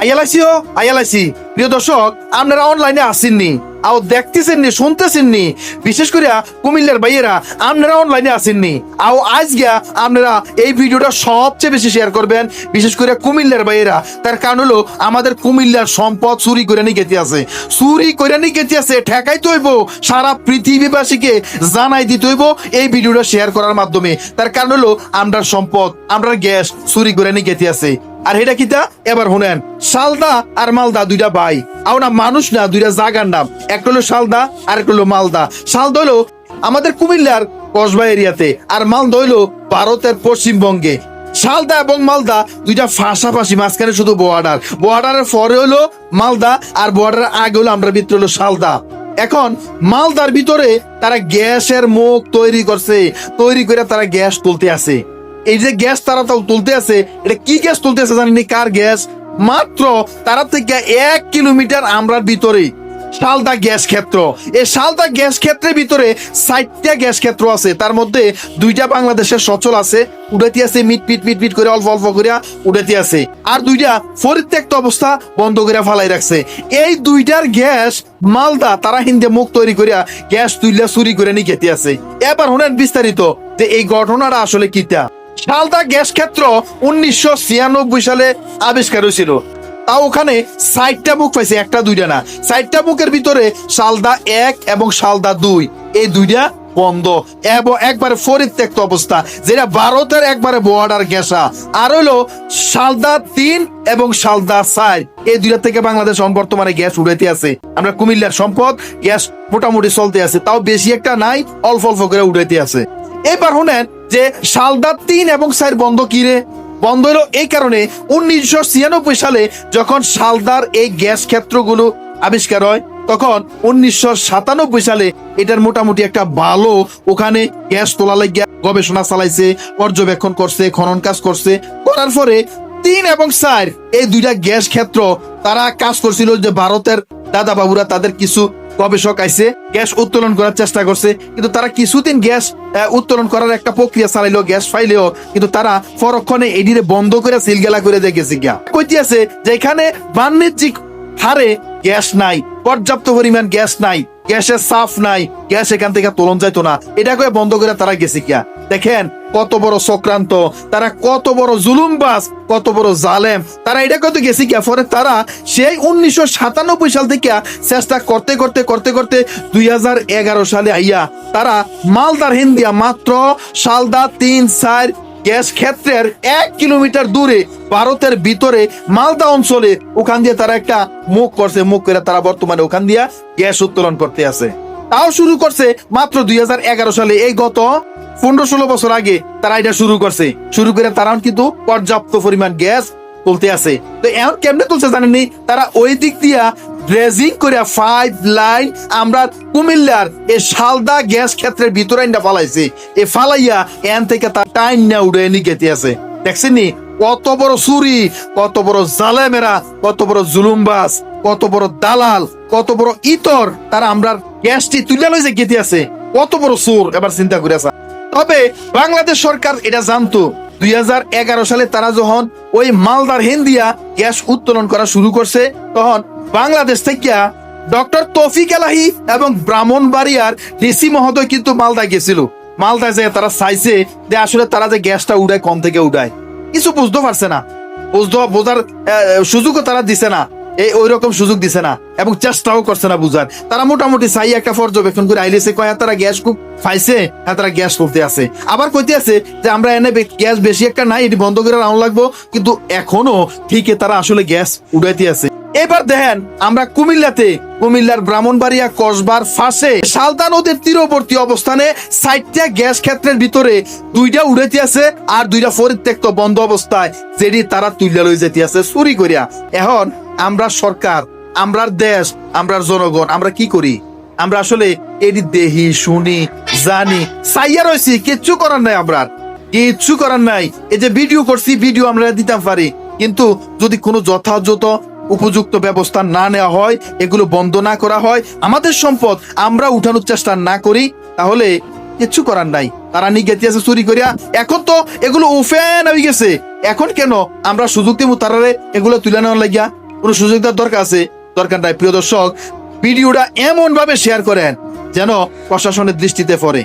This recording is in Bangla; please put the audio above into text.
আইয়ালাইছি প্রিয় দর্শক, আপনারা অনলাইনে আসেননি, আও দেখতেছেন নি, শুনতেছেন নি, বিশেষ করে কুমিল্লার ভাইয়েরা আপনারা অনলাইনে আসেননি, আও আজ গিয়া আপনারা এই ভিডিওটা সবচেয়ে বেশি শেয়ার করবেন, বিশেষ করে কুমিল্লার ভাইয়েরা। তার কারণ হলো আমাদের কুমিল্লার সম্পদ চুরি করে নিয়ে গেতে আছে, ঠেকাইতে হইব, সারা পৃথিবীবাসীকে জানাই দিতে হইব এই ভিডিওটা শেয়ার করার মাধ্যমে। তার কারণ হলো আমরা সম্পদ, আমরা গ্যাস চুরি করে নিয়ে গেতে আছে। আর এটা কিতা এবার শুনেন, শালদা আর মালদা দুইটা ভাই, আও না মানুষ না, দুইটা জায়গার নাম, একটা হলো শালদা আর একটা হলো মালদা। শালদা হলো আমাদের কুমিল্লার কসবা এরিয়াতে, আর মালদা হইলো ভারতের পশ্চিমবঙ্গে। শালদা এবং মালদা দুইটা পাশাপাশি, মাঝখানে শুধু বর্ডারের পরে হলো মালদা, আর বর্ডারের আগে হলো আমরা ভিতরে হলো শালদা। এখন মালদার ভিতরে তারা গ্যাসের মুখ তৈরি করছে, তৈরি করে তারা গ্যাস তুলতে আছে। এই যে গ্যাস তারা তুলতে আছে, এটা কি গ্যাস তুলতে আছে জানেন? কার গ্যাস? মাত্র তারা থেকে 1 কিলোমিটার আমরার ভিতরে শালদা গ্যাস ক্ষেত্র। এই শালদা গ্যাস ক্ষেত্রের ভিতরে 4টা গ্যাস ক্ষেত্র আছে, তার মধ্যে 2টা বাংলাদেশের সচল আছে, উড়াইতে আছে মিট করে অল্প অল্প করে উড়াইতে আছে, আর 2টা পরিত্যক্ত অবস্থা বন্ধ করে ফালাই রাখছে। এই 2টার গ্যাস মালদা তারা হিন্দে মুখ তৈরি করিয়া গ্যাস তুইলা চুরি করে নিয়ে খেতে আছে। এবার শুনেন বিস্তারিত যে এই ঘটনাটা আসলে কিটা। শালদা গ্যাস ক্ষেত্র 1996 সালে আবিষ্কার হয়েছিল, তাও ওখানে 4টা মুখ পাইছে, একটা দুইটা না, 4টা মুখের ভিতরে শালদা 1 এবং শালদা 2, এই 2টা বন্ধ এবং একবারে পরিত্যক্ত অবস্থা, যেটা ভারতের একবারে বর্ডার গ্যাসা। আর হইলো শালদা 3 এবং শালদা 4, এই 2টা থেকে বাংলাদেশ বর্তমানে গ্যাস উড়াইতে আছে। আমরা কুমিল্লার সম্পদ, গ্যাস মোটামুটি চলতে আছে, তাও বেশি একটা নাই, অল্প অল্প করে উড়াইতে আছে। এবার শুনেন যে শালদা 3 এবং 4 বন্ধ কিরে বন্ধ হলো এই কারণে 1996 সালে যখন শালদার এই গ্যাস ক্ষেত্রগুলো আবিষ্কার হয়, তখন 1997 সালে এটার মোটামুটি একটা ভালো ওখানে গ্যাস তোলা লাগিয়া গবেষণা চালাইছে, পর্যবেক্ষণ করছে, খনন কাজ করছে। করার পরে 3 এবং 4 এই 2টা গ্যাস ক্ষেত্র তারা কাজ করছিল, যে ভারতের দাদা বাবুরা তাদের কিছু গবেষক আইছে, গ্যাস উত্তোলন করার চেষ্টা করছে, কিন্তু তারা কিছুদিন গ্যাস উত্তোলন করার একটা প্রক্রিয়া চালাইলো, গ্যাস পাইলেও কিন্তু তারা পরক্ষণে এডিরে বন্ধ করে সিলগেলা করে দেখেছে গিয়া কইতে আছে যে এখানে বাণিজ্যিক হারে গ্যাস নাই, পর্যাপ্ত পরিমাণ গ্যাস নাই, গ্যাসের সাফ নাই, গ্যাস এখান থেকে তোলন যাইতো না, এটা করে বন্ধ করে তারা গেছে গিয়া। দেখেন কত বড় চক্রান্ত, তারা কত বড় জুলুমবাজ, কত বড় জালেম, তারা এটা কত গেছে গিয়া। পরে তারা সেই 1997 সাল থেকে চেষ্টা করতে করতে করতে করতে 2011 সালে আইয়া তারা মালদার হিন্দিয়া মাত্র শালদা 3-4 গ্যাস ক্ষেত্রের 1 কিলোমিটার দূরে ভারতের ভিতরে মালদা অঞ্চলে ওখান দিয়ে তারা একটা মুখ করছে, মুখ করে তারা বর্তমানে ওখান দিয়ে গ্যাস উত্তোলন করতে আছে। তাও শুরু করছে মাত্র 2011 সালে, এই গত 15-16 বছর আগে তারা এটা শুরু করছে। শুরু করে তারা কিন্তু পর্যাপ্ত পরিমাণ গ্যাস তুলতে আছে। তো এখন কেমনে তুলছে জানেননি? তারা ওই দিক দিয়া ড্রেজিং করে 5 লাইন আমরা কুমিল্লার এই শালদা গ্যাস ক্ষেত্রের ভিতরে ফালাইছে, এ ফালাইয়া এন থেকে তার টাইম না উড়ে নিয়ে গেতে আছে। দেখছেন নি কত বড় চুরি, কত বড় জালেমেরা, কত বড় জুলুমবাজ, কত বড় দালাল, কত বড় ইতর, তারা আমরা গ্যাসটি তুলে লইছে গেতে আছে, কত বড় চোর। এবার চিন্তা করে আসা। তবে বাংলাদেশ সরকার এটা জানতো 2011 সালে তারা যখন ওই মালদার হিন্দিয়া গ্যাস উত্তোলন করা শুরু করছে, তখন বাংলাদেশ থেকে ডক্টর তৌফিক এলাহি এবং ব্রাহ্মণবাড়িয়ার ডিসি মহোদয় কিন্তু মালদা গেছিল। মালদায় যে তারা চাইছে যে আসলে তারা যে গ্যাসটা উড়ায় কম থেকে উড়ায়, কিছু বুঝতে পারছে না, বোঝার সুযোগও তারা দিছে না, ওই রকম সুযোগ দিছে না এবং চেষ্টাও করছে না বুঝার। তারা মোটামুটি চাই একটা পর্যবেক্ষণ করে আইলেছে, কয় তারা গ্যাস খুব পাইছে, হ্যাঁ তারা গ্যাস করতে আছে, আবার কইতে আছে যে আমরা এনে গ্যাস বেশি একটা নাই, এটি বন্ধ করে রাউন্ড লাগবো, কিন্তু এখনো ঠিকই তারা আসলে গ্যাস উড়াইতে আছে। এবার দেখেন আমরা কুমিল্লার ব্রাহ্মণবাড়িয়া কসবার ফাঁসে শালদা নদীর তীরবর্তী অবস্থানে 4টা গ্যাস ক্ষেত্রের ভিতরে 2টা উড়াইতে আছে আর 2টা পরিত্যক্ত বন্ধ অবস্থায়, যেটি তারা তুইলা লই যেতে আছে চুরি করিয়া। এখন আমরা সরকার, আমরার দেশ, আমরার জনগণ, আমরা কি করি? আমরা আসলে এটি দেখি, শুনি, জানি, চাইয়া রয়েছি, কিচ্ছু করার নাই, আমরা কিচ্ছু করার নাই। এই যে ভিডিও করছি, ভিডিও আমরা দিতাম পারি, কিন্তু যদি কোনো যথাযথ উপযুক্ত ব্যবস্থা না নেওয়া হয়, এগুলো বন্ধ না করা হয়, আমাদের সম্পদ আমরা উঠানোর চেষ্টা না করি, তাহলে কিচ্ছু করার নাই। তারা নিয়ে গেতে আছে চুরি করিয়া। এখন তো এগুলো ওপেন হয়ে গেছে, এখন কেন আমরা সুযোগ দিব তারারে এগুলো তুলে নেওয়ার লাগিয়া? কোনো সুযোগ দেওয়ার দরকার আছে? দরকার নাই। প্রিয় দর্শক, ভিডিওটা এমন ভাবে শেয়ার করেন যেন প্রশাসনের দৃষ্টিতে পড়ে।